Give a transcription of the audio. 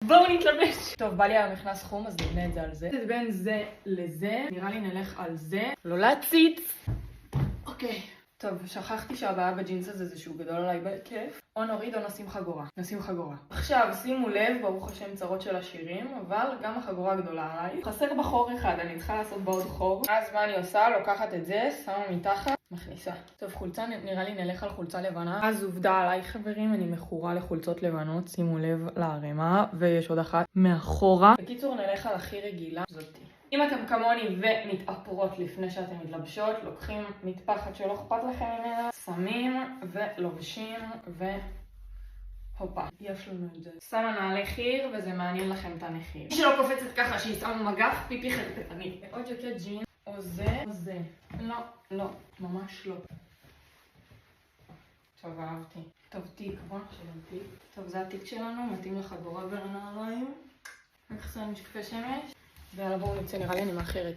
בואו נתלבש. טוב, בא לי על מכנס חום, אז נבנה את זה על זה. בין זה לזה, נראה לי נלך על זה. לא להציץ. אוקיי. טוב, שכחתי שהבעיה בג'ינס הזה זה שהוא גדול עליי בכיף. או נוריד או נשים חגורה. נשים חגורה. עכשיו, שימו לב, ברוך השם צרות של השירים, אבל גם החגורה גדולה עליי. חסר בחור אחד, אני צריכה לעשות בעוד חור. אז מה אני עושה? לוקחת את זה, שמה מתחת, מכניסה. טוב, חולצה, נראה לי נלך על חולצה לבנה. אז עובדה עליי חברים, אני מכורה לחולצות לבנות, שימו לב לערימה, ויש עוד אחת מאחורה. בקיצור, נלך על הכי רגילה, זאתי. אם אתם כמוני ומתאפרות לפני שאתם מתלבשות, לוקחים מטפחת שלא אכפת לכם ממנה, שמים ולובשים והופה, יש לנו את זה. שמה נעלי חיר וזה מעניין לכם את הנחיר. מי שלא קופצת ככה שהיא שמה מגף, פיפי חרטטנית. עוד ג'קט ג'ין, או זה או זה. לא, ממש לא. טוב, אהבתי. טוב, תיק, בוא נחשב על תיק. טוב, זה התיק שלנו, מתאים לחגורה ולנעליים. איך זה משקפי שמש? ויאללה בואו נצא, נראה לי אני מאחרת.